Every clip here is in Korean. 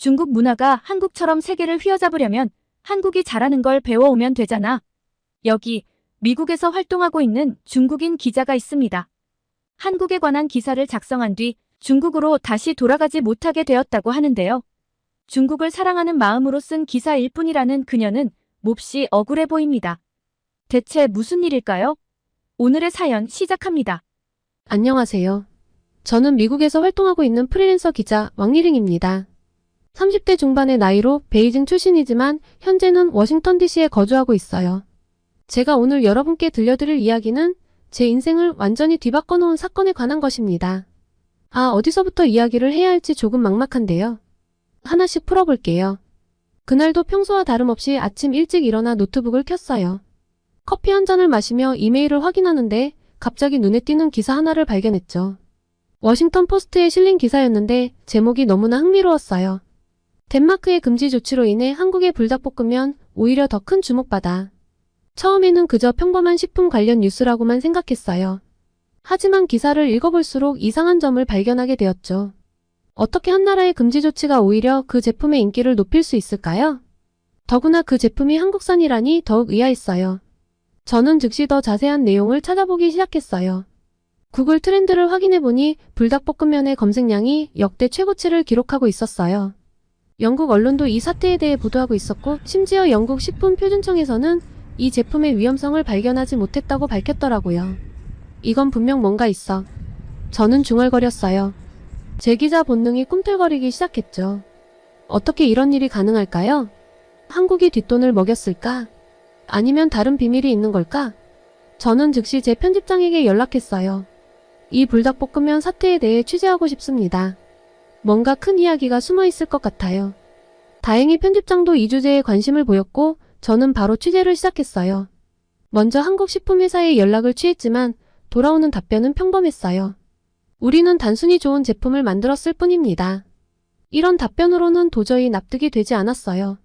중국 문화가 한국처럼 세계를 휘어잡으려면 한국이 잘하는 걸 배워오면 되잖아. 여기 미국에서 활동하고 있는 중국인 기자가 있습니다. 한국에 관한 기사를 작성한 뒤 중국으로 다시 돌아가지 못하게 되었다고 하는데요. 중국을 사랑하는 마음으로 쓴 기사일 뿐이라는 그녀는 몹시 억울해 보입니다. 대체 무슨 일일까요? 오늘의 사연 시작합니다. 안녕하세요. 저는 미국에서 활동하고 있는 프리랜서 기자 왕리링입니다. 30대 중반의 나이로 베이징 출신이지만 현재는 워싱턴 DC에 거주하고 있어요. 제가 오늘 여러분께 들려드릴 이야기는 제 인생을 완전히 뒤바꿔 놓은 사건에 관한 것입니다. 어디서부터 이야기를 해야 할지 조금 막막한데요. 하나씩 풀어볼게요. 그날도 평소와 다름없이 아침 일찍 일어나 노트북을 켰어요. 커피 한 잔을 마시며 이메일을 확인하는데 갑자기 눈에 띄는 기사 하나를 발견했죠. 워싱턴 포스트에 실린 기사였는데 제목이 너무나 흥미로웠어요. 덴마크의 금지 조치로 인해 한국의 불닭볶음면 오히려 더 큰 주목받아. 처음에는 그저 평범한 식품 관련 뉴스라고만 생각했어요. 하지만 기사를 읽어볼수록 이상한 점을 발견하게 되었죠. 어떻게 한 나라의 금지 조치가 오히려 그 제품의 인기를 높일 수 있을까요? 더구나 그 제품이 한국산이라니 더욱 의아했어요. 저는 즉시 더 자세한 내용을 찾아보기 시작했어요. 구글 트렌드를 확인해보니 불닭볶음면의 검색량이 역대 최고치를 기록하고 있었어요. 영국 언론도 이 사태에 대해 보도하고 있었고 심지어 영국 식품표준청에서는 이 제품의 위험성을 발견하지 못했다고 밝혔더라고요. 이건 분명 뭔가 있어. 저는 중얼거렸어요. 제 기자 본능이 꿈틀거리기 시작했죠. 어떻게 이런 일이 가능할까요? 한국이 뒷돈을 먹였을까? 아니면 다른 비밀이 있는 걸까? 저는 즉시 제 편집장에게 연락했어요. 이 불닭볶음면 사태에 대해 취재하고 싶습니다. 뭔가 큰 이야기가 숨어 있을 것 같아요. 다행히 편집장도 이 주제에 관심을 보였고 저는 바로 취재를 시작했어요. 먼저 한국 식품회사에 연락을 취했지만 돌아오는 답변은 평범했어요. 우리는 단순히 좋은 제품을 만들었을 뿐입니다. 이런 답변으로는 도저히 납득이 되지 않았어요.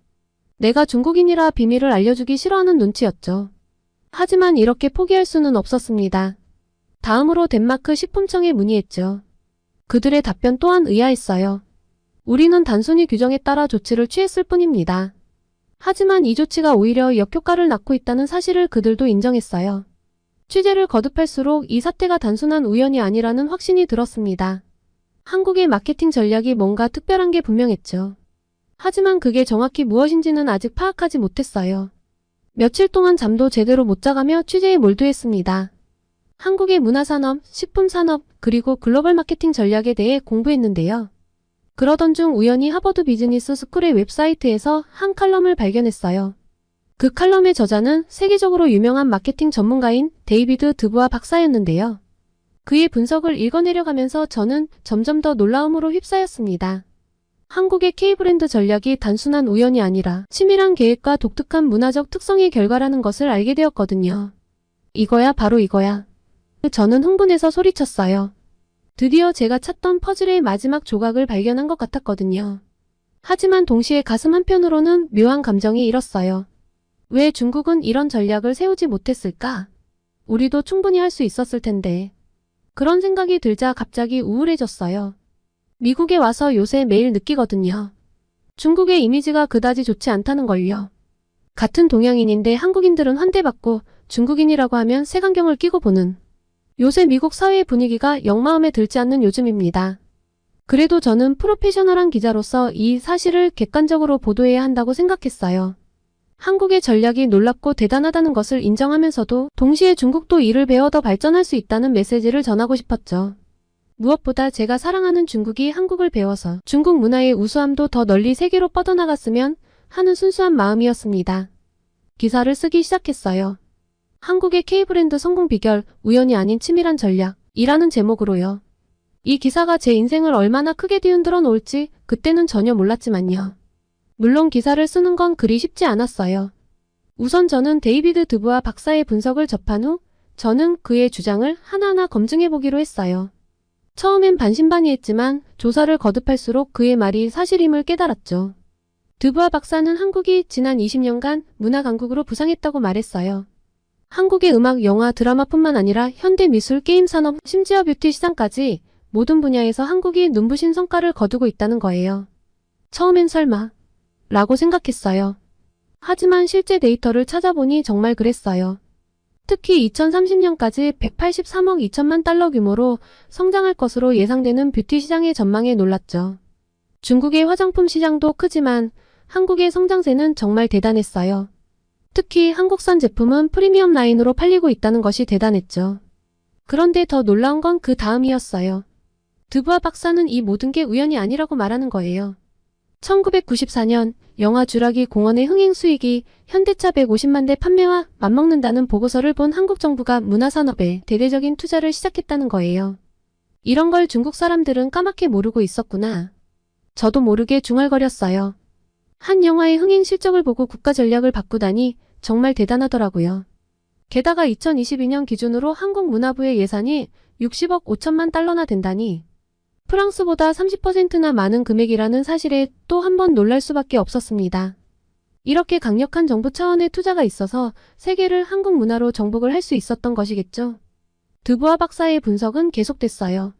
내가 중국인이라 비밀을 알려주기 싫어하는 눈치였죠. 하지만 이렇게 포기할 수는 없었습니다. 다음으로 덴마크 식품청에 문의했죠. 그들의 답변 또한 의아했어요. 우리는 단순히 규정에 따라 조치를 취했을 뿐입니다. 하지만 이 조치가 오히려 역효과를 낳고 있다는 사실을 그들도 인정했어요. 취재를 거듭할수록 이 사태가 단순한 우연이 아니라는 확신이 들었습니다. 한국의 마케팅 전략이 뭔가 특별한 게 분명했죠. 하지만 그게 정확히 무엇인지는 아직 파악하지 못했어요. 며칠 동안 잠도 제대로 못 자가며 취재에 몰두했습니다. 한국의 문화산업, 식품산업, 그리고 글로벌 마케팅 전략에 대해 공부했는데요. 그러던 중 우연히 하버드 비즈니스 스쿨의 웹사이트에서 한 칼럼을 발견했어요. 그 칼럼의 저자는 세계적으로 유명한 마케팅 전문가인 데이비드 드부아 박사였는데요. 그의 분석을 읽어내려가면서 저는 점점 더 놀라움으로 휩싸였습니다. 한국의 K브랜드 전략이 단순한 우연이 아니라 치밀한 계획과 독특한 문화적 특성의 결과라는 것을 알게 되었거든요. 이거야, 바로 이거야. 저는 흥분해서 소리쳤어요. 드디어 제가 찾던 퍼즐의 마지막 조각을 발견한 것 같았거든요. 하지만 동시에 가슴 한편으로는 묘한 감정이 일었어요. 왜 중국은 이런 전략을 세우지 못했을까? 우리도 충분히 할 수 있었을 텐데. 그런 생각이 들자 갑자기 우울해졌어요. 미국에 와서 요새 매일 느끼거든요. 중국의 이미지가 그다지 좋지 않다는 걸요. 같은 동양인인데 한국인들은 환대받고 중국인이라고 하면 색안경을 끼고 보는. 요새 미국 사회의 분위기가 영 마음에 들지 않는 요즘입니다. 그래도 저는 프로페셔널한 기자로서 이 사실을 객관적으로 보도해야 한다고 생각했어요. 한국의 전략이 놀랍고 대단하다는 것을 인정하면서도 동시에 중국도 이를 배워 더 발전할 수 있다는 메시지를 전하고 싶었죠. 무엇보다 제가 사랑하는 중국이 한국을 배워서 중국 문화의 우수함도 더 널리 세계로 뻗어나갔으면 하는 순수한 마음이었습니다. 기사를 쓰기 시작했어요. 한국의 K브랜드 성공 비결, 우연이 아닌 치밀한 전략이라는 제목으로요. 이 기사가 제 인생을 얼마나 크게 뒤흔들어 놓을지 그때는 전혀 몰랐지만요. 물론 기사를 쓰는 건 그리 쉽지 않았어요. 우선 저는 데이비드 드부아 박사의 분석을 접한 후 저는 그의 주장을 하나하나 검증해보기로 했어요. 처음엔 반신반의했지만 조사를 거듭할수록 그의 말이 사실임을 깨달았죠. 드부아 박사는 한국이 지난 20년간 문화 강국으로 부상했다고 말했어요. 한국의 음악, 영화, 드라마뿐만 아니라 현대 미술, 게임 산업, 심지어 뷰티 시장까지 모든 분야에서 한국이 눈부신 성과를 거두고 있다는 거예요. 처음엔 설마 라고 생각했어요. 하지만 실제 데이터를 찾아보니 정말 그랬어요. 특히 2030년까지 183억 2천만 달러 규모로 성장할 것으로 예상되는 뷰티 시장의 전망에 놀랐죠. 중국의 화장품 시장도 크지만 한국의 성장세는 정말 대단했어요. 특히 한국산 제품은 프리미엄 라인으로 팔리고 있다는 것이 대단했죠. 그런데 더 놀라운 건 그 다음이었어요. 드부아 박사는 이 모든 게 우연이 아니라고 말하는 거예요. 1994년 영화 쥬라기 공원의 흥행 수익이 현대차 150만 대 판매와 맞먹는다는 보고서를 본 한국 정부가 문화산업에 대대적인 투자를 시작했다는 거예요. 이런 걸 중국 사람들은 까맣게 모르고 있었구나. 저도 모르게 중얼거렸어요. 한 영화의 흥행 실적을 보고 국가 전략을 바꾸다니 정말 대단하더라고요. 게다가 2022년 기준으로 한국 문화부의 예산이 60억 5천만 달러나 된다니 프랑스보다 30%나 많은 금액이라는 사실에 또 한 번 놀랄 수밖에 없었습니다. 이렇게 강력한 정부 차원의 투자가 있어서 세계를 한국 문화로 정복을 할 수 있었던 것이겠죠. 드부아 박사의 분석은 계속됐어요.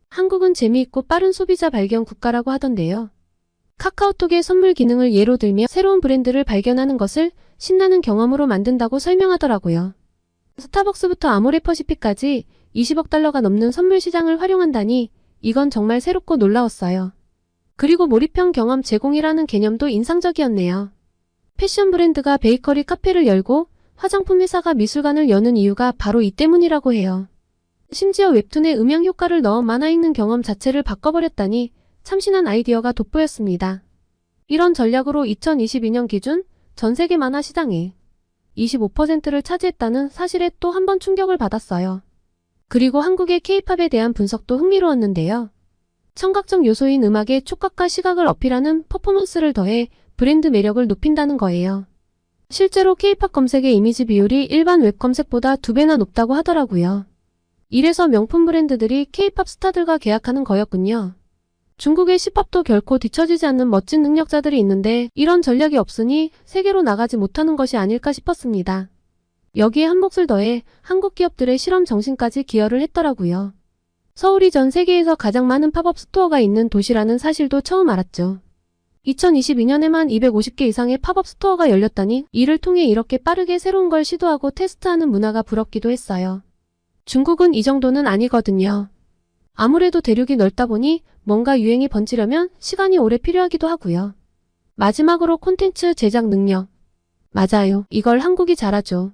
한국은 재미있고 빠른 소비자 발견 국가라고 하던데요. 카카오톡의 선물 기능을 예로 들며 새로운 브랜드를 발견하는 것을 신나는 경험으로 만든다고 설명하더라고요. 스타벅스부터 아모레퍼시픽까지 20억 달러가 넘는 선물 시장을 활용한다니 이건 정말 새롭고 놀라웠어요. 그리고 몰입형 경험 제공이라는 개념도 인상적이었네요. 패션 브랜드가 베이커리 카페를 열고 화장품 회사가 미술관을 여는 이유가 바로 이 때문이라고 해요. 심지어 웹툰에 음향 효과를 넣어 만화 읽는 경험 자체를 바꿔버렸다니 참신한 아이디어가 돋보였습니다. 이런 전략으로 2022년 기준 전 세계 만화 시장의 25%를 차지했다는 사실에 또 한 번 충격을 받았어요. 그리고 한국의 K-팝에 대한 분석도 흥미로웠는데요. 청각적 요소인 음악에 촉각과 시각을 어필하는 퍼포먼스를 더해 브랜드 매력을 높인다는 거예요. 실제로 K-팝 검색의 이미지 비율이 일반 웹 검색보다 2배나 높다고 하더라고요. 이래서 명품 브랜드들이 K-팝 스타들과 계약하는 거였군요. 중국의 C팝도 결코 뒤처지지 않는 멋진 능력자들이 있는데 이런 전략이 없으니 세계로 나가지 못하는 것이 아닐까 싶었습니다. 여기에 한 몫을 더해 한국 기업들의 실험 정신까지 기여를 했더라고요. 서울이 전 세계에서 가장 많은 팝업 스토어가 있는 도시라는 사실도 처음 알았죠. 2022년에만 250개 이상의 팝업 스토어가 열렸다니 이를 통해 이렇게 빠르게 새로운 걸 시도하고 테스트하는 문화가 부럽기도 했어요. 중국은 이 정도는 아니거든요. 아무래도 대륙이 넓다 보니 뭔가 유행이 번지려면 시간이 오래 필요하기도 하고요. 마지막으로 콘텐츠 제작 능력. 맞아요. 이걸 한국이 잘하죠.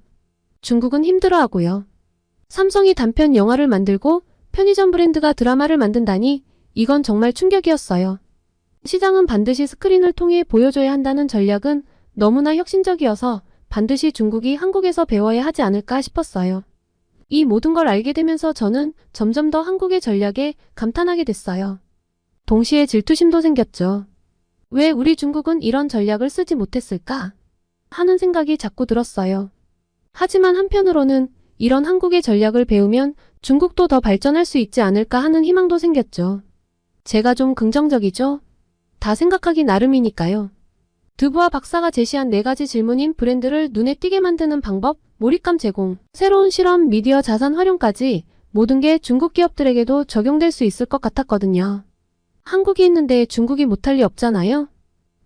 중국은 힘들어하고요. 삼성이 단편 영화를 만들고 편의점 브랜드가 드라마를 만든다니 이건 정말 충격이었어요. 시장은 반드시 스크린을 통해 보여줘야 한다는 전략은 너무나 혁신적이어서 반드시 중국이 한국에서 배워야 하지 않을까 싶었어요. 이 모든 걸 알게 되면서 저는 점점 더 한국의 전략에 감탄하게 됐어요. 동시에 질투심도 생겼죠. 왜 우리 중국은 이런 전략을 쓰지 못했을까? 하는 생각이 자꾸 들었어요. 하지만 한편으로는 이런 한국의 전략을 배우면 중국도 더 발전할 수 있지 않을까 하는 희망도 생겼죠. 제가 좀 긍정적이죠? 다 생각하기 나름이니까요. 드부아 박사가 제시한 4가지 질문인 브랜드를 눈에 띄게 만드는 방법, 몰입감 제공, 새로운 실험, 미디어 자산 활용까지 모든 게 중국 기업들에게도 적용될 수 있을 것 같았거든요. 한국이 있는데 중국이 못할 리 없잖아요.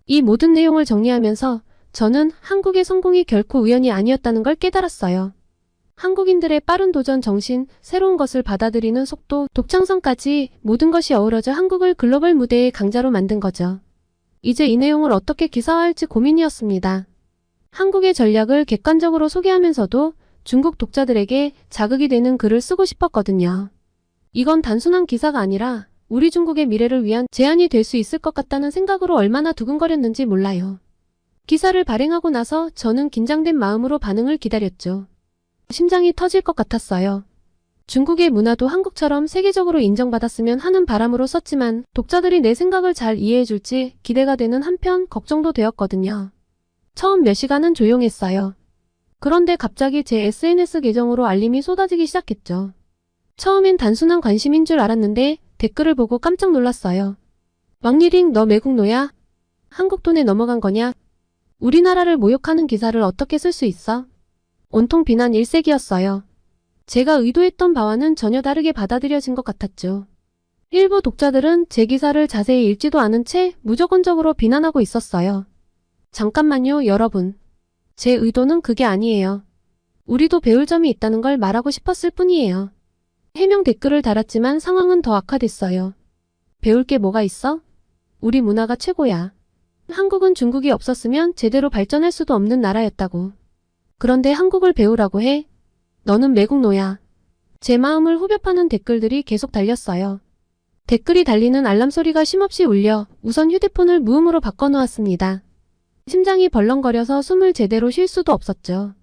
이 모든 내용을 정리하면서 저는 한국의 성공이 결코 우연이 아니었다는 걸 깨달았어요. 한국인들의 빠른 도전 정신, 새로운 것을 받아들이는 속도, 독창성까지 모든 것이 어우러져 한국을 글로벌 무대의 강자로 만든 거죠. 이제 이 내용을 어떻게 기사화할지 고민이었습니다. 한국의 전략을 객관적으로 소개하면서도 중국 독자들에게 자극이 되는 글을 쓰고 싶었거든요. 이건 단순한 기사가 아니라 우리 중국의 미래를 위한 제안이 될 수 있을 것 같다는 생각으로 얼마나 두근거렸는지 몰라요. 기사를 발행하고 나서 저는 긴장된 마음으로 반응을 기다렸죠. 심장이 터질 것 같았어요. 중국의 문화도 한국처럼 세계적으로 인정받았으면 하는 바람으로 썼지만 독자들이 내 생각을 잘 이해해줄지 기대가 되는 한편 걱정도 되었거든요. 처음 몇 시간은 조용했어요. 그런데 갑자기 제 SNS 계정으로 알림이 쏟아지기 시작했죠. 처음엔 단순한 관심인 줄 알았는데 댓글을 보고 깜짝 놀랐어요. 왕리링 너 매국노야? 한국 돈에 넘어간 거냐? 우리나라를 모욕하는 기사를 어떻게 쓸 수 있어? 온통 비난 일색이었어요. 제가 의도했던 바와는 전혀 다르게 받아들여진 것 같았죠. 일부 독자들은 제 기사를 자세히 읽지도 않은 채 무조건적으로 비난하고 있었어요. 잠깐만요, 여러분. 제 의도는 그게 아니에요. 우리도 배울 점이 있다는 걸 말하고 싶었을 뿐이에요. 해명 댓글을 달았지만 상황은 더 악화됐어요. 배울 게 뭐가 있어? 우리 문화가 최고야. 한국은 중국이 없었으면 제대로 발전할 수도 없는 나라였다고. 그런데 한국을 배우라고 해? 너는 매국노야. 제 마음을 후벼파는 댓글들이 계속 달렸어요. 댓글이 달리는 알람 소리가 쉼없이 울려 우선 휴대폰을 무음으로 바꿔놓았습니다. 심장이 벌렁거려서 숨을 제대로 쉴 수도 없었죠.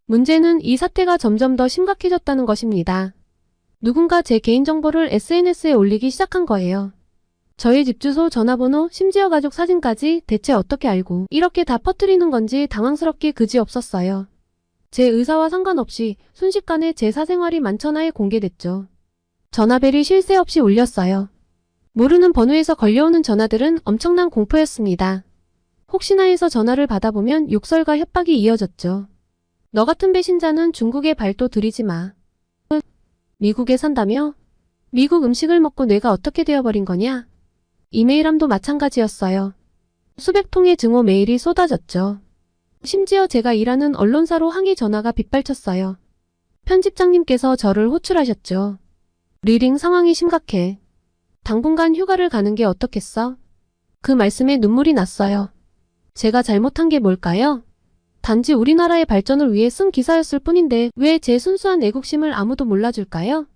문제는 이 사태가 점점 더 심각해졌다는 것입니다. 누군가 제 개인정보를 SNS에 올리기 시작한 거예요. 저의 집 주소, 전화번호, 심지어 가족 사진까지 대체 어떻게 알고 이렇게 다 퍼뜨리는 건지 당황스럽기 그지없었어요. 제 의사와 상관없이 순식간에 제 사생활이 만천하에 공개됐죠. 전화벨이 쉴 새 없이 울렸어요. 모르는 번호에서 걸려오는 전화들은 엄청난 공포였습니다. 혹시나 해서 전화를 받아보면 욕설과 협박이 이어졌죠. 너 같은 배신자는 중국에 발도 들이지 마. 미국에 산다며? 미국 음식을 먹고 뇌가 어떻게 되어버린 거냐? 이메일함도 마찬가지였어요. 수백 통의 증오 메일이 쏟아졌죠. 심지어 제가 일하는 언론사로 항의 전화가 빗발쳤어요. 편집장님께서 저를 호출하셨죠. 리링, 상황이 심각해. 당분간 휴가를 가는 게 어떻겠어? 그 말씀에 눈물이 났어요. 제가 잘못한 게 뭘까요? 단지 우리나라의 발전을 위해 쓴 기사였을 뿐인데 왜 제 순수한 애국심을 아무도 몰라줄까요?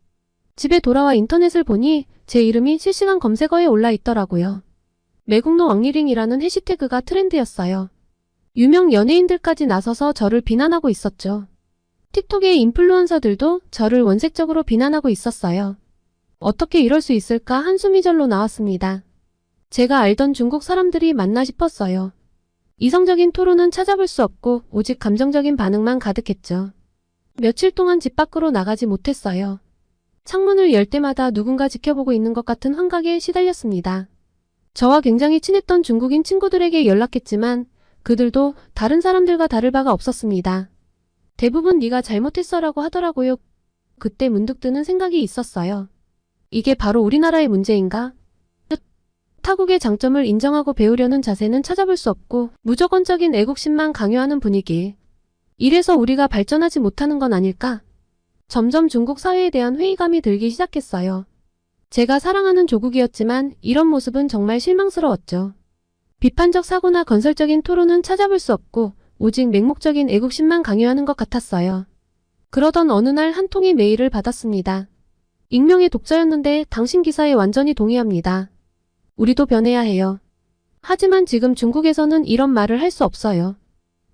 집에 돌아와 인터넷을 보니 제 이름이 실시간 검색어에 올라 있더라고요. 매국노 왕리링이라는 해시태그가 트렌드였어요. 유명 연예인들까지 나서서 저를 비난하고 있었죠. 틱톡의 인플루언서들도 저를 원색적으로 비난하고 있었어요. 어떻게 이럴 수 있을까 한숨이 절로 나왔습니다. 제가 알던 중국 사람들이 맞나 싶었어요. 이성적인 토론은 찾아볼 수 없고 오직 감정적인 반응만 가득했죠. 며칠 동안 집 밖으로 나가지 못했어요. 창문을 열 때마다 누군가 지켜보고 있는 것 같은 환각에 시달렸습니다. 저와 굉장히 친했던 중국인 친구들에게 연락했지만 그들도 다른 사람들과 다를 바가 없었습니다. 대부분 네가 잘못했어라고 하더라고요. 그때 문득 드는 생각이 있었어요. 이게 바로 우리나라의 문제인가? 타국의 장점을 인정하고 배우려는 자세는 찾아볼 수 없고 무조건적인 애국심만 강요하는 분위기. 이래서 우리가 발전하지 못하는 건 아닐까? 점점 중국 사회에 대한 회의감이 들기 시작했어요. 제가 사랑하는 조국이었지만 이런 모습은 정말 실망스러웠죠. 비판적 사고나 건설적인 토론은 찾아볼 수 없고 오직 맹목적인 애국심만 강요하는 것 같았어요. 그러던 어느 날 한 통의 메일을 받았습니다. 익명의 독자였는데 당신 기사에 완전히 동의합니다. 우리도 변해야 해요. 하지만 지금 중국에서는 이런 말을 할 수 없어요.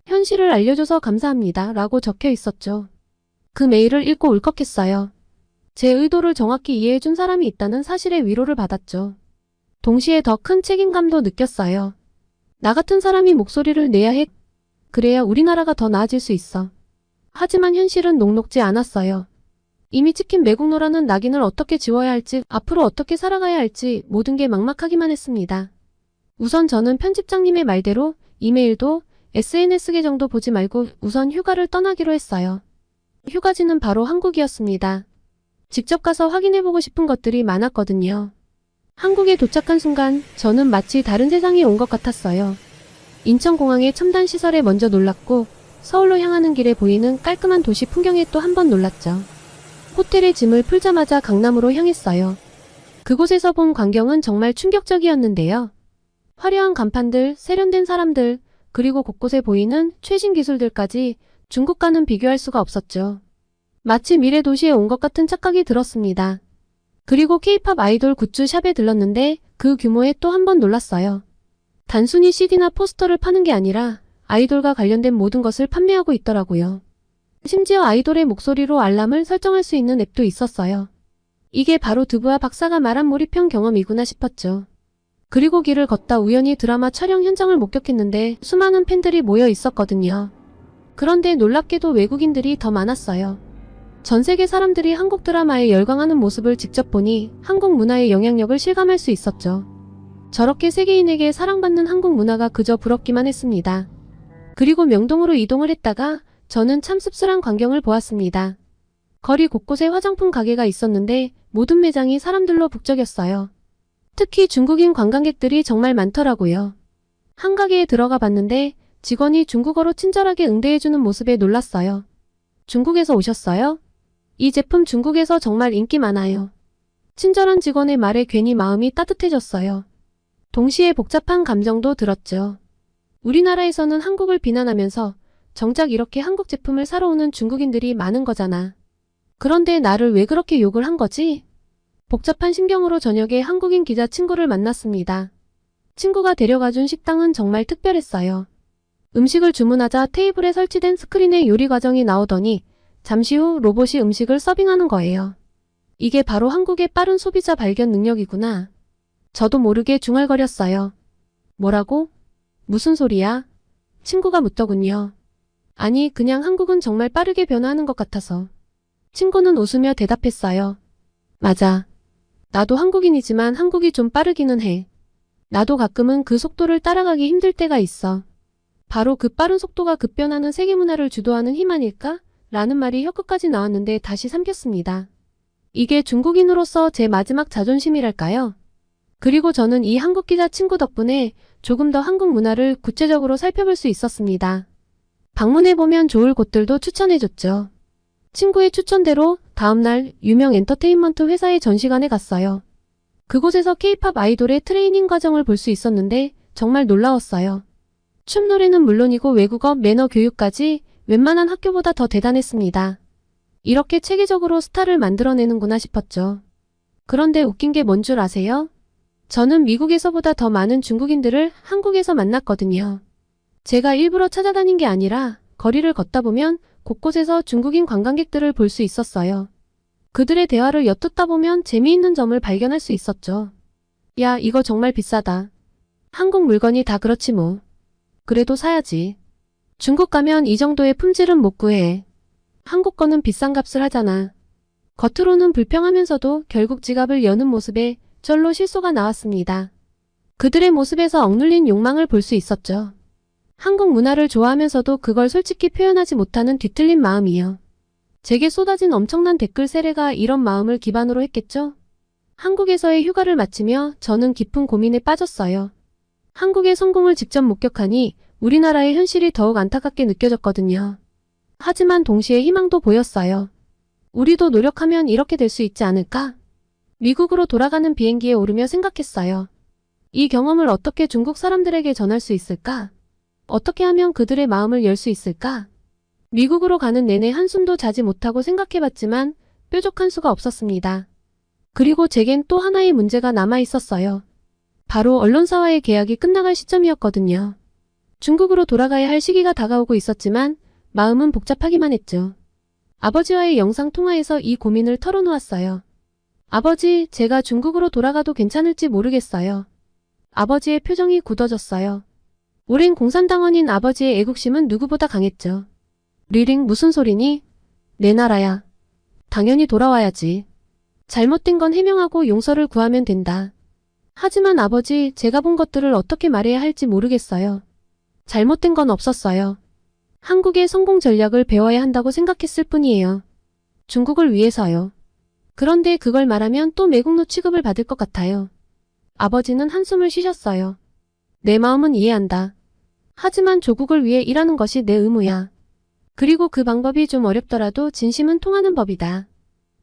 현실을 알려줘서 감사합니다. 라고 적혀 있었죠. 그 메일을 읽고 울컥했어요. 제 의도를 정확히 이해해준 사람이 있다는 사실의 위로를 받았죠. 동시에 더 큰 책임감도 느꼈어요. 나 같은 사람이 목소리를 내야 해. 그래야 우리나라가 더 나아질 수 있어. 하지만 현실은 녹록지 않았어요. 이미 찍힌 매국노라는 낙인을 어떻게 지워야 할지, 앞으로 어떻게 살아가야 할지 모든 게 막막하기만 했습니다. 우선 저는 편집장님의 말대로 이메일도 SNS 계정도 보지 말고 우선 휴가를 떠나기로 했어요. 휴가지는 바로 한국이었습니다. 직접 가서 확인해보고 싶은 것들이 많았거든요. 한국에 도착한 순간 저는 마치 다른 세상에 온 것 같았어요. 인천공항의 첨단 시설에 먼저 놀랐고 서울로 향하는 길에 보이는 깔끔한 도시 풍경에 또 한 번 놀랐죠. 호텔에 짐을 풀자마자 강남으로 향했어요. 그곳에서 본 광경은 정말 충격적이었는데요. 화려한 간판들, 세련된 사람들, 그리고 곳곳에 보이는 최신 기술들까지 중국과는 비교할 수가 없었죠. 마치 미래 도시에 온 것 같은 착각이 들었습니다. 그리고 K-팝 아이돌 굿즈 샵에 들렀는데 그 규모에 또 한 번 놀랐어요. 단순히 CD나 포스터를 파는 게 아니라 아이돌과 관련된 모든 것을 판매하고 있더라고요. 심지어 아이돌의 목소리로 알람을 설정할 수 있는 앱도 있었어요. 이게 바로 두부와 박사가 말한 몰입형 경험이구나 싶었죠. 그리고 길을 걷다 우연히 드라마 촬영 현장을 목격했는데 수많은 팬들이 모여 있었거든요. 그런데 놀랍게도 외국인들이 더 많았어요. 전 세계 사람들이 한국 드라마에 열광하는 모습을 직접 보니 한국 문화의 영향력을 실감할 수 있었죠. 저렇게 세계인에게 사랑받는 한국 문화가 그저 부럽기만 했습니다. 그리고 명동으로 이동을 했다가 저는 참 씁쓸한 광경을 보았습니다. 거리 곳곳에 화장품 가게가 있었는데 모든 매장이 사람들로 북적였어요. 특히 중국인 관광객들이 정말 많더라고요. 한 가게에 들어가 봤는데 직원이 중국어로 친절하게 응대해주는 모습에 놀랐어요. 중국에서 오셨어요? 이 제품 중국에서 정말 인기 많아요. 친절한 직원의 말에 괜히 마음이 따뜻해졌어요. 동시에 복잡한 감정도 들었죠. 우리나라에서는 한국을 비난하면서 정작 이렇게 한국 제품을 사러 오는 중국인들이 많은 거잖아. 그런데 나를 왜 그렇게 욕을 한 거지? 복잡한 심경으로 저녁에 한국인 기자 친구를 만났습니다. 친구가 데려가준 식당은 정말 특별했어요. 음식을 주문하자 테이블에 설치된 스크린에 요리 과정이 나오더니 잠시 후 로봇이 음식을 서빙하는 거예요. 이게 바로 한국의 빠른 소비자 발견 능력이구나. 저도 모르게 중얼거렸어요. 뭐라고? 무슨 소리야? 친구가 묻더군요. 아니, 그냥 한국은 정말 빠르게 변화하는 것 같아서. 친구는 웃으며 대답했어요. 맞아. 나도 한국인이지만 한국이 좀 빠르기는 해. 나도 가끔은 그 속도를 따라가기 힘들 때가 있어. 바로 그 빠른 속도가 급변하는 세계 문화를 주도하는 힘 아닐까? 라는 말이 혀끝까지 나왔는데 다시 삼켰습니다. 이게 중국인으로서 제 마지막 자존심이랄까요? 그리고 저는 이 한국 기자 친구 덕분에 조금 더 한국 문화를 구체적으로 살펴볼 수 있었습니다. 방문해보면 좋을 곳들도 추천해줬죠. 친구의 추천대로 다음날 유명 엔터테인먼트 회사의 전시관에 갔어요. 그곳에서 K-팝 아이돌의 트레이닝 과정을 볼 수 있었는데 정말 놀라웠어요. 춤 노래는 물론이고 외국어 매너 교육까지 웬만한 학교보다 더 대단했습니다. 이렇게 체계적으로 스타를 만들어내는구나 싶었죠. 그런데 웃긴 게 뭔 줄 아세요? 저는 미국에서보다 더 많은 중국인들을 한국에서 만났거든요. 제가 일부러 찾아다닌 게 아니라 거리를 걷다 보면 곳곳에서 중국인 관광객들을 볼 수 있었어요. 그들의 대화를 엿듣다 보면 재미있는 점을 발견할 수 있었죠. 야, 이거 정말 비싸다. 한국 물건이 다 그렇지 뭐. 그래도 사야지. 중국 가면 이 정도의 품질은 못 구해. 한국 거는 비싼 값을 하잖아. 겉으로는 불평하면서도 결국 지갑을 여는 모습에 절로 실소가 나왔습니다. 그들의 모습에서 억눌린 욕망을 볼 수 있었죠. 한국 문화를 좋아하면서도 그걸 솔직히 표현하지 못하는 뒤틀린 마음이요. 제게 쏟아진 엄청난 댓글 세례가 이런 마음을 기반으로 했겠죠? 한국에서의 휴가를 마치며 저는 깊은 고민에 빠졌어요. 한국의 성공을 직접 목격하니 우리나라의 현실이 더욱 안타깝게 느껴졌거든요. 하지만 동시에 희망도 보였어요. 우리도 노력하면 이렇게 될 수 있지 않을까? 미국으로 돌아가는 비행기에 오르며 생각했어요. 이 경험을 어떻게 중국 사람들에게 전할 수 있을까? 어떻게 하면 그들의 마음을 열 수 있을까? 미국으로 가는 내내 한숨도 자지 못하고 생각해봤지만 뾰족한 수가 없었습니다. 그리고 제겐 또 하나의 문제가 남아 있었어요. 바로 언론사와의 계약이 끝나갈 시점이었거든요. 중국으로 돌아가야 할 시기가 다가오고 있었지만 마음은 복잡하기만 했죠. 아버지와의 영상통화에서 이 고민을 털어놓았어요. 아버지, 제가 중국으로 돌아가도 괜찮을지 모르겠어요. 아버지의 표정이 굳어졌어요. 오랜 공산당원인 아버지의 애국심은 누구보다 강했죠. 리링, 무슨 소리니? 내 나라야. 당연히 돌아와야지. 잘못된 건 해명하고 용서를 구하면 된다. 하지만 아버지, 제가 본 것들을 어떻게 말해야 할지 모르겠어요. 잘못된 건 없었어요. 한국의 성공 전략을 배워야 한다고 생각했을 뿐이에요. 중국을 위해서요. 그런데 그걸 말하면 또 매국노 취급을 받을 것 같아요. 아버지는 한숨을 쉬셨어요. 내 마음은 이해한다. 하지만 조국을 위해 일하는 것이 내 의무야. 그리고 그 방법이 좀 어렵더라도 진심은 통하는 법이다.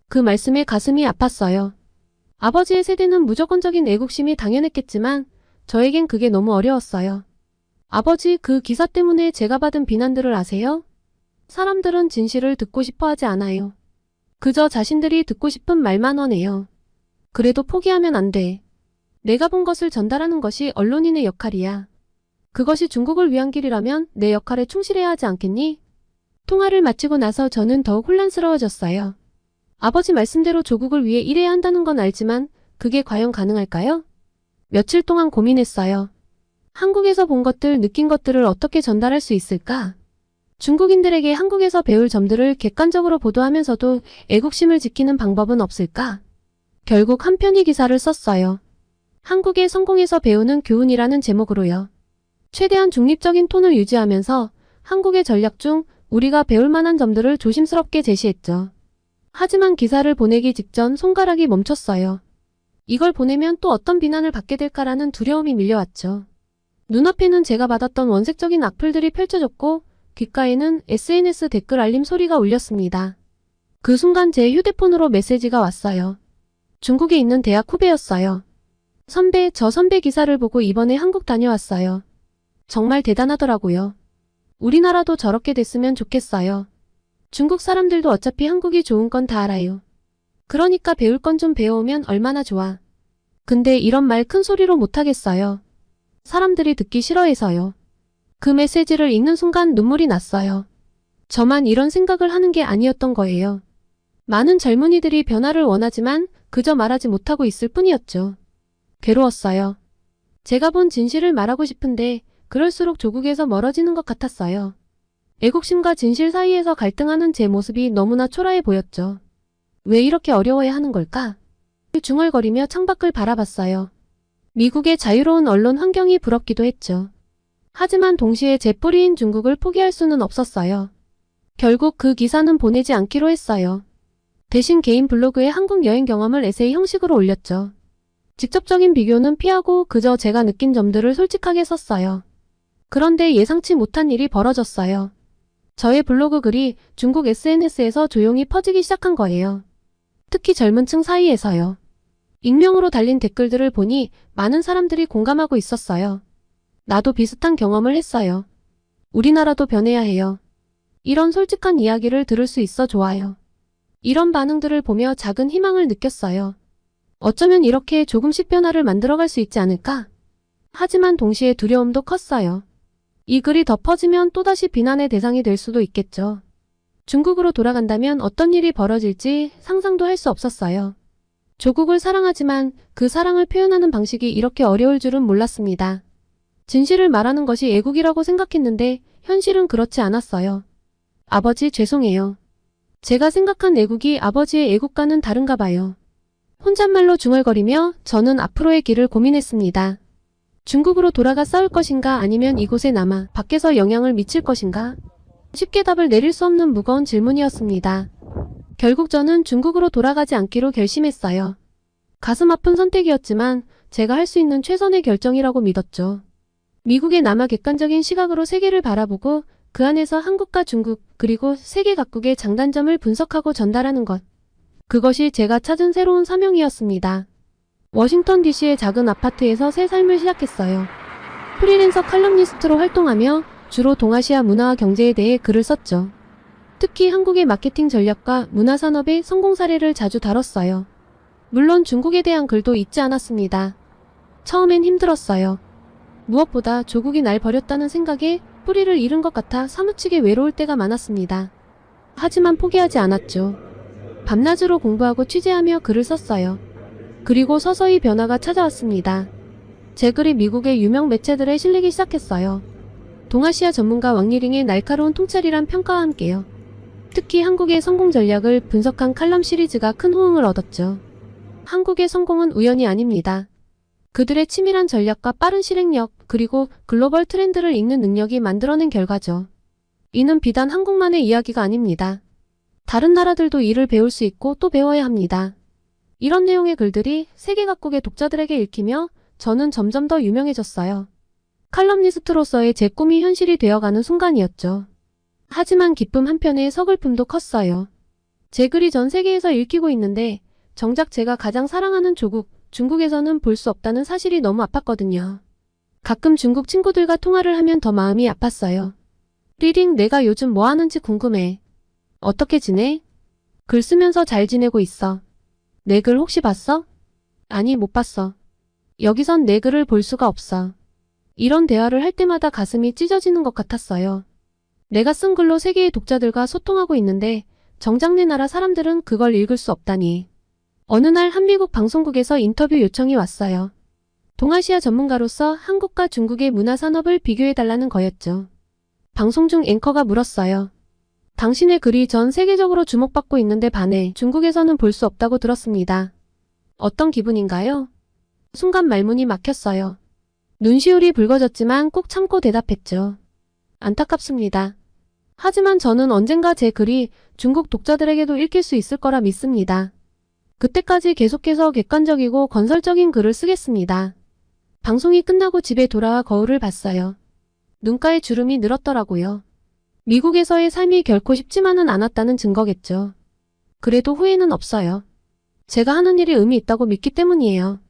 그 말씀에 가슴이 아팠어요. 아버지의 세대는 무조건적인 애국심이 당연했겠지만 저에겐 그게 너무 어려웠어요. 아버지, 그 기사 때문에 제가 받은 비난들을 아세요? 사람들은 진실을 듣고 싶어 하지 않아요. 그저 자신들이 듣고 싶은 말만 원해요. 그래도 포기하면 안 돼. 내가 본 것을 전달하는 것이 언론인의 역할이야. 그것이 중국을 위한 길이라면 내 역할에 충실해야 하지 않겠니? 통화를 마치고 나서 저는 더욱 혼란스러워졌어요. 아버지 말씀대로 조국을 위해 일해야 한다는 건 알지만 그게 과연 가능할까요? 며칠 동안 고민했어요. 한국에서 본 것들, 느낀 것들을 어떻게 전달할 수 있을까? 중국인들에게 한국에서 배울 점들을 객관적으로 보도하면서도 애국심을 지키는 방법은 없을까? 결국 한 편의 기사를 썼어요. 한국의 성공에서 배우는 교훈이라는 제목으로요. 최대한 중립적인 톤을 유지하면서 한국의 전략 중 우리가 배울 만한 점들을 조심스럽게 제시했죠. 하지만 기사를 보내기 직전 손가락이 멈췄어요. 이걸 보내면 또 어떤 비난을 받게 될까라는 두려움이 밀려왔죠. 눈앞에는 제가 받았던 원색적인 악플들이 펼쳐졌고 귓가에는 SNS 댓글 알림 소리가 울렸습니다. 그 순간 제 휴대폰으로 메시지가 왔어요. 중국에 있는 대학 후배였어요. 선배, 저 선배 기사를 보고 이번에 한국 다녀왔어요. 정말 대단하더라고요. 우리나라도 저렇게 됐으면 좋겠어요. 중국 사람들도 어차피 한국이 좋은 건 다 알아요. 그러니까 배울 건 좀 배워오면 얼마나 좋아. 근데 이런 말 큰 소리로 못하겠어요. 사람들이 듣기 싫어해서요. 그 메시지를 읽는 순간 눈물이 났어요. 저만 이런 생각을 하는 게 아니었던 거예요. 많은 젊은이들이 변화를 원하지만 그저 말하지 못하고 있을 뿐이었죠. 괴로웠어요. 제가 본 진실을 말하고 싶은데 그럴수록 조국에서 멀어지는 것 같았어요. 애국심과 진실 사이에서 갈등하는 제 모습이 너무나 초라해 보였죠. 왜 이렇게 어려워야 하는 걸까? 중얼거리며 창밖을 바라봤어요. 미국의 자유로운 언론 환경이 부럽기도 했죠. 하지만 동시에 제 뿌리인 중국을 포기할 수는 없었어요. 결국 그 기사는 보내지 않기로 했어요. 대신 개인 블로그에 한국 여행 경험을 에세이 형식으로 올렸죠. 직접적인 비교는 피하고 그저 제가 느낀 점들을 솔직하게 썼어요. 그런데 예상치 못한 일이 벌어졌어요. 저의 블로그 글이 중국 SNS에서 조용히 퍼지기 시작한 거예요. 특히 젊은 층 사이에서요. 익명으로 달린 댓글들을 보니 많은 사람들이 공감하고 있었어요. 나도 비슷한 경험을 했어요. 우리나라도 변해야 해요. 이런 솔직한 이야기를 들을 수 있어 좋아요. 이런 반응들을 보며 작은 희망을 느꼈어요. 어쩌면 이렇게 조금씩 변화를 만들어갈 수 있지 않을까? 하지만 동시에 두려움도 컸어요. 이 글이 더 퍼지면 또다시 비난의 대상이 될 수도 있겠죠. 중국으로 돌아간다면 어떤 일이 벌어질지 상상도 할 수 없었어요. 조국을 사랑하지만 그 사랑을 표현하는 방식이 이렇게 어려울 줄은 몰랐습니다. 진실을 말하는 것이 애국이라고 생각했는데 현실은 그렇지 않았어요. 아버지 죄송해요. 제가 생각한 애국이 아버지의 애국과는 다른가 봐요. 혼잣말로 중얼거리며 저는 앞으로의 길을 고민했습니다. 중국으로 돌아가 싸울 것인가 아니면 이곳에 남아 밖에서 영향을 미칠 것인가? 쉽게 답을 내릴 수 없는 무거운 질문이었습니다. 결국 저는 중국으로 돌아가지 않기로 결심했어요. 가슴 아픈 선택이었지만 제가 할 수 있는 최선의 결정이라고 믿었죠. 미국에 남아 객관적인 시각으로 세계를 바라보고 그 안에서 한국과 중국 그리고 세계 각국의 장단점을 분석하고 전달하는 것. 그것이 제가 찾은 새로운 사명이었습니다. 워싱턴 DC의 작은 아파트에서 새 삶을 시작했어요. 프리랜서 칼럼니스트로 활동하며 주로 동아시아 문화와 경제에 대해 글을 썼죠. 특히 한국의 마케팅 전략과 문화산업의 성공 사례를 자주 다뤘어요. 물론 중국에 대한 글도 잊지 않았습니다. 처음엔 힘들었어요. 무엇보다 조국이 날 버렸다는 생각에 뿌리를 잃은 것 같아 사무치게 외로울 때가 많았습니다. 하지만 포기하지 않았죠. 밤낮으로 공부하고 취재하며 글을 썼어요. 그리고 서서히 변화가 찾아왔습니다. 제 글이 미국의 유명 매체들에 실리기 시작했어요. 동아시아 전문가 왕리링의 날카로운 통찰이란 평가와 함께요. 특히 한국의 성공 전략을 분석한 칼럼 시리즈가 큰 호응을 얻었죠. 한국의 성공은 우연이 아닙니다. 그들의 치밀한 전략과 빠른 실행력, 그리고 글로벌 트렌드를 읽는 능력이 만들어낸 결과죠. 이는 비단 한국만의 이야기가 아닙니다. 다른 나라들도 이를 배울 수 있고 또 배워야 합니다. 이런 내용의 글들이 세계 각국의 독자들에게 읽히며 저는 점점 더 유명해졌어요. 칼럼니스트로서의 제 꿈이 현실이 되어가는 순간이었죠. 하지만 기쁨 한편에 서글픔도 컸어요. 제 글이 전 세계에서 읽히고 있는데 정작 제가 가장 사랑하는 조국, 중국에서는 볼 수 없다는 사실이 너무 아팠거든요. 가끔 중국 친구들과 통화를 하면 더 마음이 아팠어요. 리링, 내가 요즘 뭐 하는지 궁금해. 어떻게 지내? 글 쓰면서 잘 지내고 있어. 내 글 혹시 봤어? 아니, 못 봤어. 여기선 내 글을 볼 수가 없어. 이런 대화를 할 때마다 가슴이 찢어지는 것 같았어요. 내가 쓴 글로 세계의 독자들과 소통하고 있는데 정작 내 나라 사람들은 그걸 읽을 수 없다니. 어느 날 한 미국 방송국에서 인터뷰 요청이 왔어요. 동아시아 전문가로서 한국과 중국의 문화산업을 비교해달라는 거였죠. 방송 중 앵커가 물었어요. 당신의 글이 전 세계적으로 주목받고 있는데 반해 중국에서는 볼 수 없다고 들었습니다. 어떤 기분인가요? 순간 말문이 막혔어요. 눈시울이 붉어졌지만 꼭 참고 대답했죠. 안타깝습니다. 하지만 저는 언젠가 제 글이 중국 독자들에게도 읽힐 수 있을 거라 믿습니다. 그때까지 계속해서 객관적이고 건설적인 글을 쓰겠습니다. 방송이 끝나고 집에 돌아와 거울을 봤어요. 눈가에 주름이 늘었더라고요. 미국에서의 삶이 결코 쉽지만은 않았다는 증거겠죠. 그래도 후회는 없어요. 제가 하는 일이 의미 있다고 믿기 때문이에요.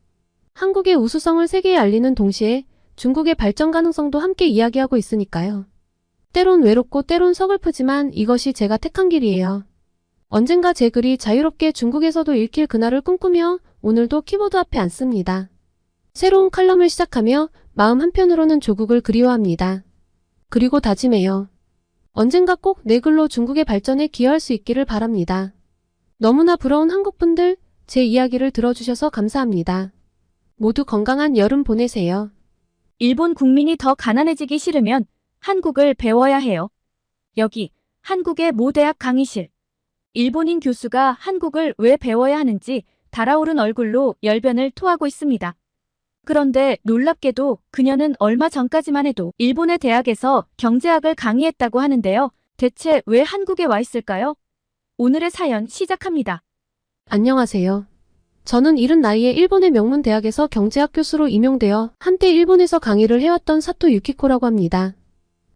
한국의 우수성을 세계에 알리는 동시에 중국의 발전 가능성도 함께 이야기하고 있으니까요. 때론 외롭고 때론 서글프지만 이것이 제가 택한 길이에요. 언젠가 제 글이 자유롭게 중국에서도 읽힐 그날을 꿈꾸며 오늘도 키보드 앞에 앉습니다. 새로운 칼럼을 시작하며 마음 한편으로는 조국을 그리워합니다. 그리고 다짐해요. 언젠가 꼭 내 글로 중국의 발전에 기여할 수 있기를 바랍니다. 너무나 부러운 한국분들, 제 이야기를 들어주셔서 감사합니다. 모두 건강한 여름 보내세요. 일본 국민이 더 가난해지기 싫으면 한국을 배워야 해요. 여기 한국의 모 대학 강의실. 일본인 교수가 한국을 왜 배워야 하는지 달아오른 얼굴로 열변을 토하고 있습니다. 그런데 놀랍게도 그녀는 얼마 전까지만 해도 일본의 대학에서 경제학을 강의했다고 하는데요. 대체 왜 한국에 와 있을까요? 오늘의 사연 시작합니다. 안녕하세요. 저는 이른 나이에 일본의 명문 대학에서 경제학 교수로 임용되어 한때 일본에서 강의를 해왔던 사토 유키코라고 합니다.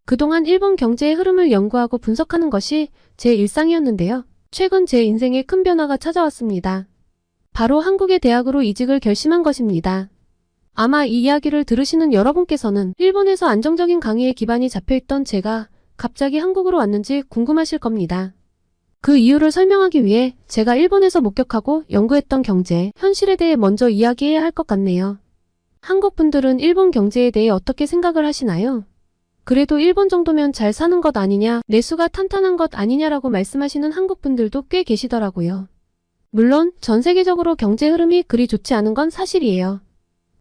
그동안 일본 경제의 흐름을 연구하고 분석하는 것이 제 일상이었는데요. 최근 제 인생에 큰 변화가 찾아왔습니다. 바로 한국의 대학으로 이직을 결심한 것입니다. 아마 이 이야기를 들으시는 여러분께서는 일본에서 안정적인 강의에 기반이 잡혀있던 제가 갑자기 한국으로 왔는지 궁금하실 겁니다. 그 이유를 설명하기 위해 제가 일본에서 목격하고 연구했던 경제, 현실에 대해 먼저 이야기해야 할 것 같네요. 한국 분들은 일본 경제에 대해 어떻게 생각을 하시나요? 그래도 일본 정도면 잘 사는 것 아니냐, 내수가 탄탄한 것 아니냐라고 말씀하시는 한국 분들도 꽤 계시더라고요. 물론 전 세계적으로 경제 흐름이 그리 좋지 않은 건 사실이에요.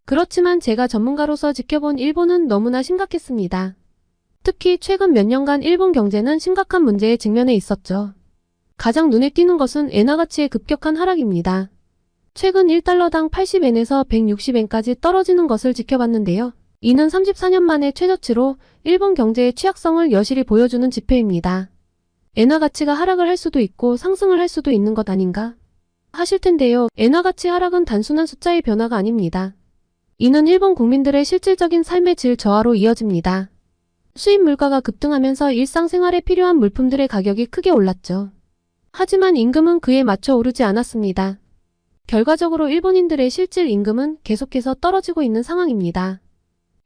그렇지만 제가 전문가로서 지켜본 일본은 너무나 심각했습니다. 특히 최근 몇 년간 일본 경제는 심각한 문제에 직면해 있었죠. 가장 눈에 띄는 것은 엔화 가치의 급격한 하락입니다. 최근 1달러당 80엔에서 160엔까지 떨어지는 것을 지켜봤는데요. 이는 34년 만에 최저치로 일본 경제의 취약성을 여실히 보여주는 지표입니다. 엔화 가치가 하락을 할 수도 있고 상승을 할 수도 있는 것 아닌가 하실 텐데요. 엔화 가치 하락은 단순한 숫자의 변화가 아닙니다. 이는 일본 국민들의 실질적인 삶의 질 저하로 이어집니다. 수입 물가가 급등하면서 일상생활에 필요한 물품들의 가격이 크게 올랐죠. 하지만 임금은 그에 맞춰 오르지 않았습니다. 결과적으로 일본인들의 실질 임금은 계속해서 떨어지고 있는 상황입니다.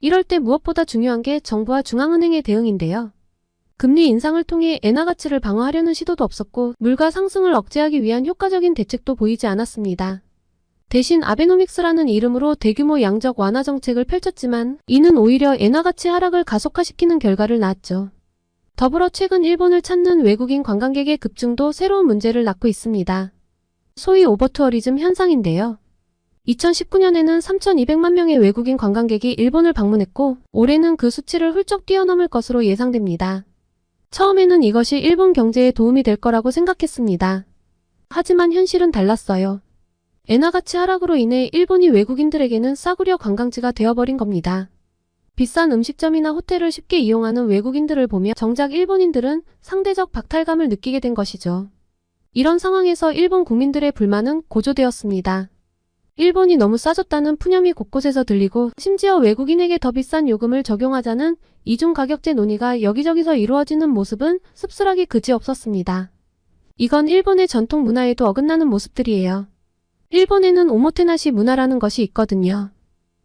이럴 때 무엇보다 중요한 게 정부와 중앙은행의 대응인데요. 금리 인상을 통해 엔화 가치를 방어하려는 시도도 없었고 물가 상승을 억제하기 위한 효과적인 대책도 보이지 않았습니다. 대신 아베노믹스라는 이름으로 대규모 양적 완화 정책을 펼쳤지만 이는 오히려 엔화 가치 하락을 가속화시키는 결과를 낳았죠. 더불어 최근 일본을 찾는 외국인 관광객의 급증도 새로운 문제를 낳고 있습니다. 소위 오버투어리즘 현상인데요. 2019년에는 3,200만 명의 외국인 관광객이 일본을 방문했고 올해는 그 수치를 훌쩍 뛰어넘을 것으로 예상됩니다. 처음에는 이것이 일본 경제에 도움이 될 거라고 생각했습니다. 하지만 현실은 달랐어요. 엔화 가치 하락으로 인해 일본이 외국인들에게는 싸구려 관광지가 되어버린 겁니다. 비싼 음식점이나 호텔을 쉽게 이용하는 외국인들을 보며 정작 일본인들은 상대적 박탈감을 느끼게 된 것이죠. 이런 상황에서 일본 국민들의 불만은 고조되었습니다. 일본이 너무 싸졌다는 푸념이 곳곳에서 들리고 심지어 외국인에게 더 비싼 요금을 적용하자는 이중 가격제 논의가 여기저기서 이루어지는 모습은 씁쓸하기 그지없었습니다. 이건 일본의 전통 문화에도 어긋나는 모습들이에요. 일본에는 오모테나시 문화라는 것이 있거든요.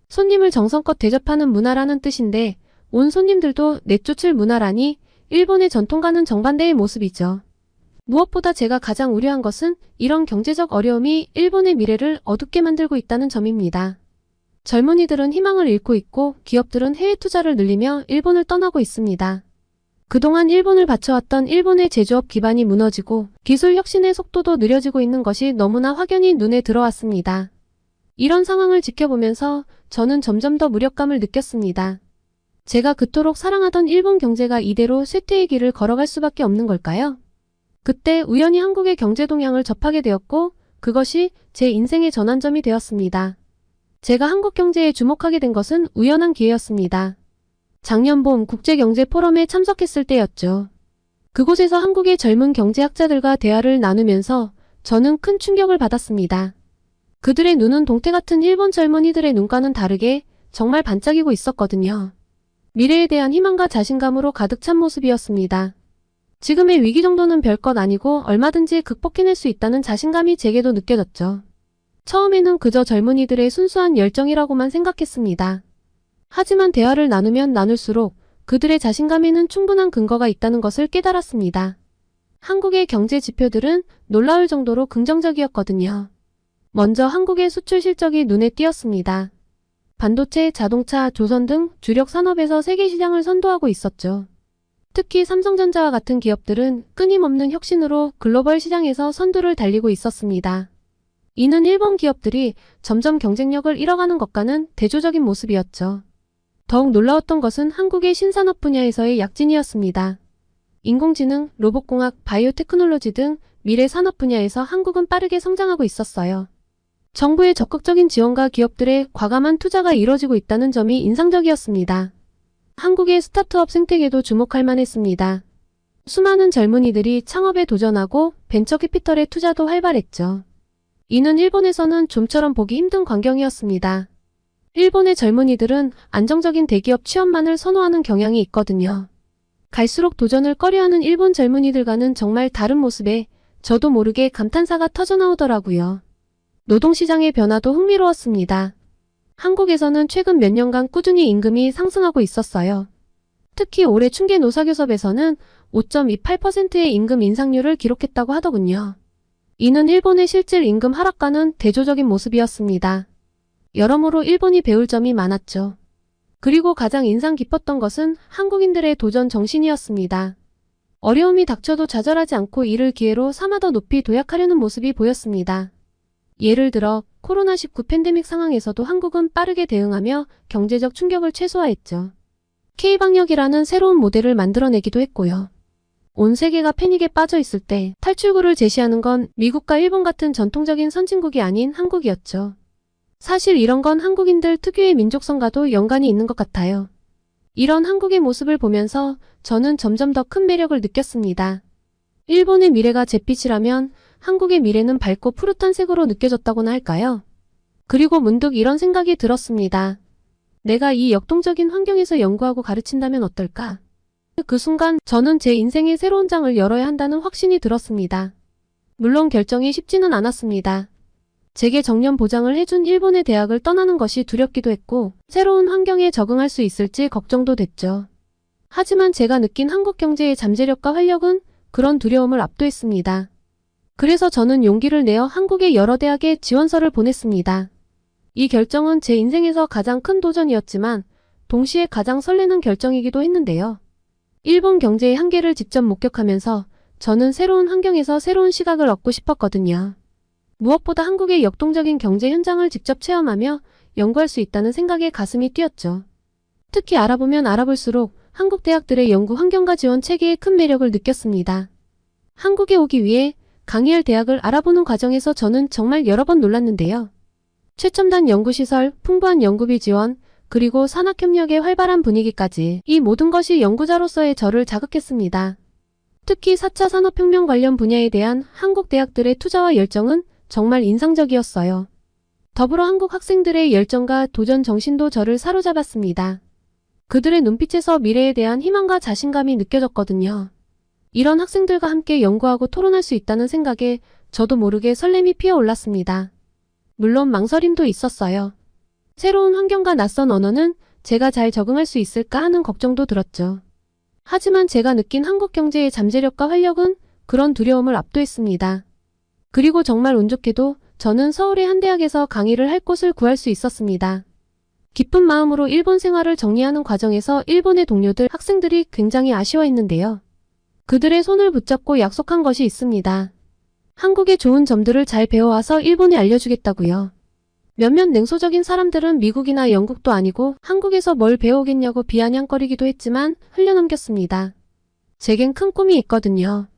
손님을 정성껏 대접하는 문화라는 뜻인데 온 손님들도 내쫓을 문화라니 일본의 전통과는 정반대의 모습이죠. 무엇보다 제가 가장 우려한 것은 이런 경제적 어려움이 일본의 미래를 어둡게 만들고 있다는 점입니다. 젊은이들은 희망을 잃고 있고 기업들은 해외 투자를 늘리며 일본을 떠나고 있습니다. 그동안 일본을 바쳐왔던 일본의 제조업 기반이 무너지고 기술 혁신의 속도도 느려지고 있는 것이 너무나 확연히 눈에 들어왔습니다. 이런 상황을 지켜보면서 저는 점점 더 무력감을 느꼈습니다. 제가 그토록 사랑하던 일본 경제가 이대로 쇠퇴의 길을 걸어갈 수밖에 없는 걸까요? 그때 우연히 한국의 경제 동향을 접하게 되었고 그것이 제 인생의 전환점이 되었습니다. 제가 한국 경제에 주목하게 된 것은 우연한 기회였습니다. 작년 봄 국제경제포럼에 참석했을 때였죠. 그곳에서 한국의 젊은 경제학자들과 대화를 나누면서 저는 큰 충격을 받았습니다. 그들의 눈은 동태 같은 일본 젊은이들의 눈과는 다르게 정말 반짝이고 있었거든요. 미래에 대한 희망과 자신감으로 가득 찬 모습이었습니다. 지금의 위기 정도는 별것 아니고 얼마든지 극복해낼 수 있다는 자신감이 제게도 느껴졌죠. 처음에는 그저 젊은이들의 순수한 열정이라고만 생각했습니다. 하지만 대화를 나누면 나눌수록 그들의 자신감에는 충분한 근거가 있다는 것을 깨달았습니다. 한국의 경제 지표들은 놀라울 정도로 긍정적이었거든요. 먼저 한국의 수출 실적이 눈에 띄었습니다. 반도체, 자동차, 조선 등 주력 산업에서 세계 시장을 선도하고 있었죠. 특히 삼성전자와 같은 기업들은 끊임없는 혁신으로 글로벌 시장에서 선두를 달리고 있었습니다. 이는 일본 기업들이 점점 경쟁력을 잃어가는 것과는 대조적인 모습이었죠. 더욱 놀라웠던 것은 한국의 신산업 분야에서의 약진이었습니다. 인공지능, 로봇공학, 바이오테크놀로지 등 미래 산업 분야에서 한국은 빠르게 성장하고 있었어요. 정부의 적극적인 지원과 기업들의 과감한 투자가 이뤄지고 있다는 점이 인상적이었습니다. 한국의 스타트업 생태계도 주목할 만했습니다. 수많은 젊은이들이 창업에 도전하고 벤처 캐피털의 투자도 활발했죠. 이는 일본에서는 좀처럼 보기 힘든 광경이었습니다. 일본의 젊은이들은 안정적인 대기업 취업만을 선호하는 경향이 있거든요. 갈수록 도전을 꺼려하는 일본 젊은이들과는 정말 다른 모습에 저도 모르게 감탄사가 터져나오더라고요. 노동시장의 변화도 흥미로웠습니다. 한국에서는 최근 몇 년간 꾸준히 임금이 상승하고 있었어요. 특히 올해 충계 노사교섭에서는 5.28%의 임금 인상률을 기록했다고 하더군요. 이는 일본의 실질 임금 하락과는 대조적인 모습이었습니다. 여러모로 일본이 배울 점이 많았죠. 그리고 가장 인상 깊었던 것은 한국인들의 도전 정신이었습니다. 어려움이 닥쳐도 좌절하지 않고 이를 기회로 삼아 더 높이 도약하려는 모습이 보였습니다. 예를 들어 코로나19 팬데믹 상황에서도 한국은 빠르게 대응하며 경제적 충격을 최소화했죠. K방역이라는 새로운 모델을 만들어내기도 했고요. 온 세계가 패닉에 빠져 있을 때 탈출구를 제시하는 건 미국과 일본 같은 전통적인 선진국이 아닌 한국이었죠. 사실 이런 건 한국인들 특유의 민족성과도 연관이 있는 것 같아요. 이런 한국의 모습을 보면서 저는 점점 더 큰 매력을 느꼈습니다. 일본의 미래가 잿빛이라면 한국의 미래는 밝고 푸릇한 색으로 느껴졌다고나 할까요? 그리고 문득 이런 생각이 들었습니다. 내가 이 역동적인 환경에서 연구하고 가르친다면 어떨까? 그 순간 저는 제 인생의 새로운 장을 열어야 한다는 확신이 들었습니다. 물론 결정이 쉽지는 않았습니다. 제게 정년 보장을 해준 일본의 대학을 떠나는 것이 두렵기도 했고 새로운 환경에 적응할 수 있을지 걱정도 됐죠. 하지만 제가 느낀 한국 경제의 잠재력과 활력은 그런 두려움을 압도했습니다. 그래서 저는 용기를 내어 한국의 여러 대학에 지원서를 보냈습니다. 이 결정은 제 인생에서 가장 큰 도전이었지만 동시에 가장 설레는 결정이기도 했는데요. 일본 경제의 한계를 직접 목격하면서 저는 새로운 환경에서 새로운 시각을 얻고 싶었거든요. 무엇보다 한국의 역동적인 경제 현장을 직접 체험하며 연구할 수 있다는 생각에 가슴이 뛰었죠. 특히 알아보면 알아볼수록 한국 대학들의 연구 환경과 지원 체계에 큰 매력을 느꼈습니다. 한국에 오기 위해 강의할 대학을 알아보는 과정에서 저는 정말 여러 번 놀랐는데요. 최첨단 연구시설, 풍부한 연구비 지원, 그리고 산학협력의 활발한 분위기까지 이 모든 것이 연구자로서의 저를 자극했습니다. 특히 4차 산업혁명 관련 분야에 대한 한국 대학들의 투자와 열정은 정말 인상적이었어요. 더불어 한국 학생들의 열정과 도전 정신도 저를 사로잡았습니다. 그들의 눈빛에서 미래에 대한 희망과 자신감이 느껴졌거든요. 이런 학생들과 함께 연구하고 토론할 수 있다는 생각에 저도 모르게 설렘이 피어올랐습니다. 물론 망설임도 있었어요. 새로운 환경과 낯선 언어는 제가 잘 적응할 수 있을까 하는 걱정도 들었죠. 하지만 제가 느낀 한국 경제의 잠재력과 활력은 그런 두려움을 압도했습니다. 그리고 정말 운 좋게도 저는 서울의 한 대학에서 강의를 할 곳을 구할 수 있었습니다. 기쁜 마음으로 일본 생활을 정리하는 과정에서 일본의 동료들, 학생들이 굉장히 아쉬워했는데요. 그들의 손을 붙잡고 약속한 것이 있습니다. 한국의 좋은 점들을 잘 배워와서 일본에 알려주겠다고요. 몇몇 냉소적인 사람들은 미국이나 영국도 아니고 한국에서 뭘 배우겠냐고 비아냥거리기도 했지만 흘려넘겼습니다. 제겐 큰 꿈이 있거든요.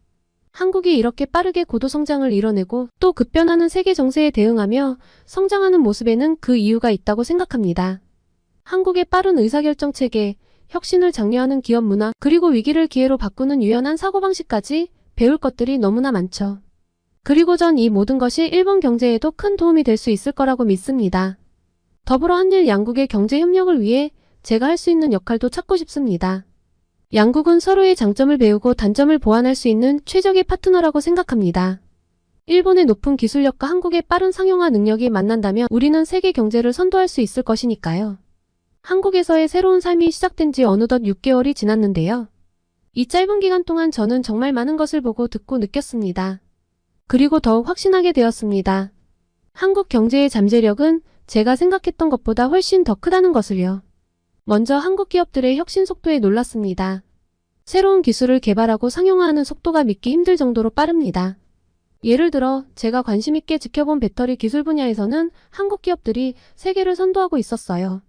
한국이 이렇게 빠르게 고도 성장을 이뤄내고 또 급변하는 세계 정세에 대응하며 성장하는 모습에는 그 이유가 있다고 생각합니다. 한국의 빠른 의사결정 체계, 혁신을 장려하는 기업 문화, 그리고 위기를 기회로 바꾸는 유연한 사고방식까지 배울 것들이 너무나 많죠. 그리고 전 이 모든 것이 일본 경제에도 큰 도움이 될 수 있을 거라고 믿습니다. 더불어 한일 양국의 경제 협력을 위해 제가 할 수 있는 역할도 찾고 싶습니다. 양국은 서로의 장점을 배우고 단점을 보완할 수 있는 최적의 파트너라고 생각합니다. 일본의 높은 기술력과 한국의 빠른 상용화 능력이 만난다면 우리는 세계 경제를 선도할 수 있을 것이니까요. 한국에서의 새로운 삶이 시작된 지 어느덧 6개월이 지났는데요. 이 짧은 기간 동안 저는 정말 많은 것을 보고 듣고 느꼈습니다. 그리고 더욱 확신하게 되었습니다. 한국 경제의 잠재력은 제가 생각했던 것보다 훨씬 더 크다는 것을요. 먼저 한국 기업들의 혁신 속도에 놀랐습니다. 새로운 기술을 개발하고 상용화하는 속도가 믿기 힘들 정도로 빠릅니다. 예를 들어 제가 관심 있게 지켜본 배터리 기술 분야에서는 한국 기업들이 세계를 선도하고 있었어요.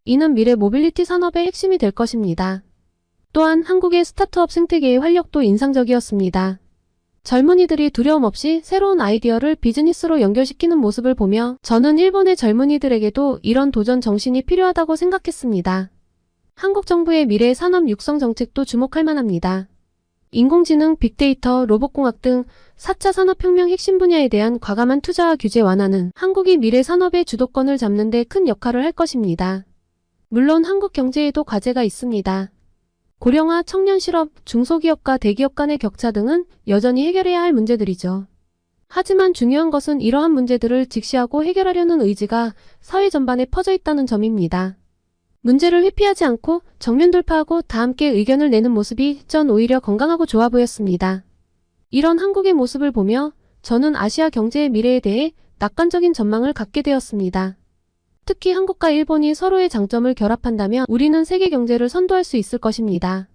이는 미래 모빌리티 산업의 핵심이 될 것입니다. 또한 한국의 스타트업 생태계의 활력도 인상적이었습니다. 젊은이들이 두려움 없이 새로운 아이디어를 비즈니스로 연결시키는 모습을 보며 저는 일본의 젊은이들에게도 이런 도전 정신이 필요하다고 생각했습니다. 한국 정부의 미래 산업 육성 정책도 주목할 만합니다. 인공지능, 빅데이터, 로봇공학 등 4차 산업혁명 핵심 분야에 대한 과감한 투자와 규제 완화는 한국이 미래 산업의 주도권을 잡는 데 큰 역할을 할 것입니다. 물론 한국 경제에도 과제가 있습니다. 고령화, 청년 실업, 중소기업과 대기업 간의 격차 등은 여전히 해결해야 할 문제들이죠. 하지만 중요한 것은 이러한 문제들을 직시하고 해결하려는 의지가 사회 전반에 퍼져 있다는 점입니다. 문제를 회피하지 않고 정면 돌파하고 다 함께 의견을 내는 모습이 전 오히려 건강하고 좋아 보였습니다. 이런 한국의 모습을 보며 저는 아시아 경제의 미래에 대해 낙관적인 전망을 갖게 되었습니다. 특히 한국과 일본이 서로의 장점을 결합한다면 우리는 세계 경제를 선도할 수 있을 것입니다.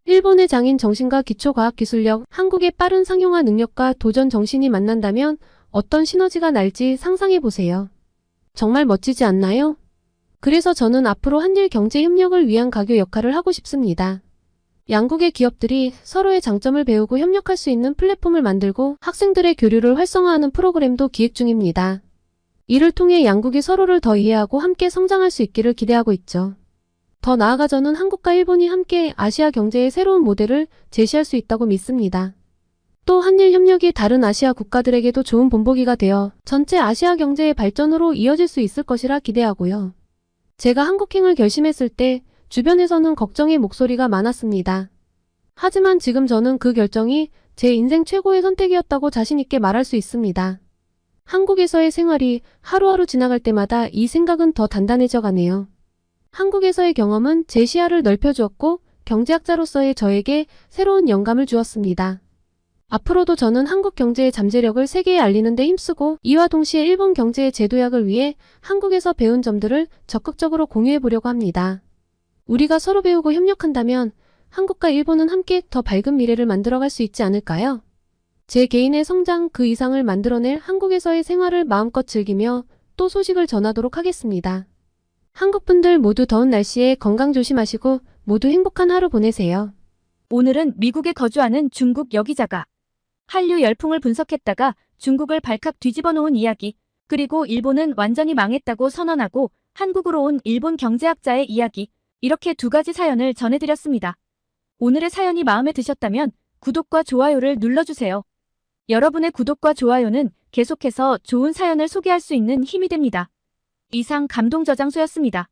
일본의 장인 정신과 기초과학기술력, 한국의 빠른 상용화 능력과 도전 정신이 만난다면 어떤 시너지가 날지 상상해보세요. 정말 멋지지 않나요? 그래서 저는 앞으로 한일 경제 협력을 위한 가교 역할을 하고 싶습니다. 양국의 기업들이 서로의 장점을 배우고 협력할 수 있는 플랫폼을 만들고 학생들의 교류를 활성화하는 프로그램도 기획 중입니다. 이를 통해 양국이 서로를 더 이해하고 함께 성장할 수 있기를 기대하고 있죠. 더 나아가 저는 한국과 일본이 함께 아시아 경제의 새로운 모델을 제시할 수 있다고 믿습니다. 또 한일 협력이 다른 아시아 국가들에게도 좋은 본보기가 되어 전체 아시아 경제의 발전으로 이어질 수 있을 것이라 기대하고요. 제가 한국행을 결심했을 때 주변에서는 걱정의 목소리가 많았습니다. 하지만 지금 저는 그 결정이 제 인생 최고의 선택이었다고 자신 있게 말할 수 있습니다. 한국에서의 생활이 하루하루 지나갈 때마다 이 생각은 더 단단해져 가네요. 한국에서의 경험은 제 시야를 넓혀주었고 경제학자로서의 저에게 새로운 영감을 주었습니다. 앞으로도 저는 한국 경제의 잠재력을 세계에 알리는 데 힘쓰고 이와 동시에 일본 경제의 재도약을 위해 한국에서 배운 점들을 적극적으로 공유해 보려고 합니다. 우리가 서로 배우고 협력한다면 한국과 일본은 함께 더 밝은 미래를 만들어갈 수 있지 않을까요? 제 개인의 성장 그 이상을 만들어낼 한국에서의 생활을 마음껏 즐기며 또 소식을 전하도록 하겠습니다. 한국분들 모두 더운 날씨에 건강 조심하시고 모두 행복한 하루 보내세요. 오늘은 미국에 거주하는 중국 여기자가 한류 열풍을 분석했다가 중국을 발칵 뒤집어 놓은 이야기, 그리고 일본은 완전히 망했다고 선언하고 한국으로 온 일본 경제학자의 이야기, 이렇게 두 가지 사연을 전해드렸습니다. 오늘의 사연이 마음에 드셨다면 구독과 좋아요를 눌러주세요. 여러분의 구독과 좋아요는 계속해서 좋은 사연을 소개할 수 있는 힘이 됩니다. 이상 감동저장소였습니다.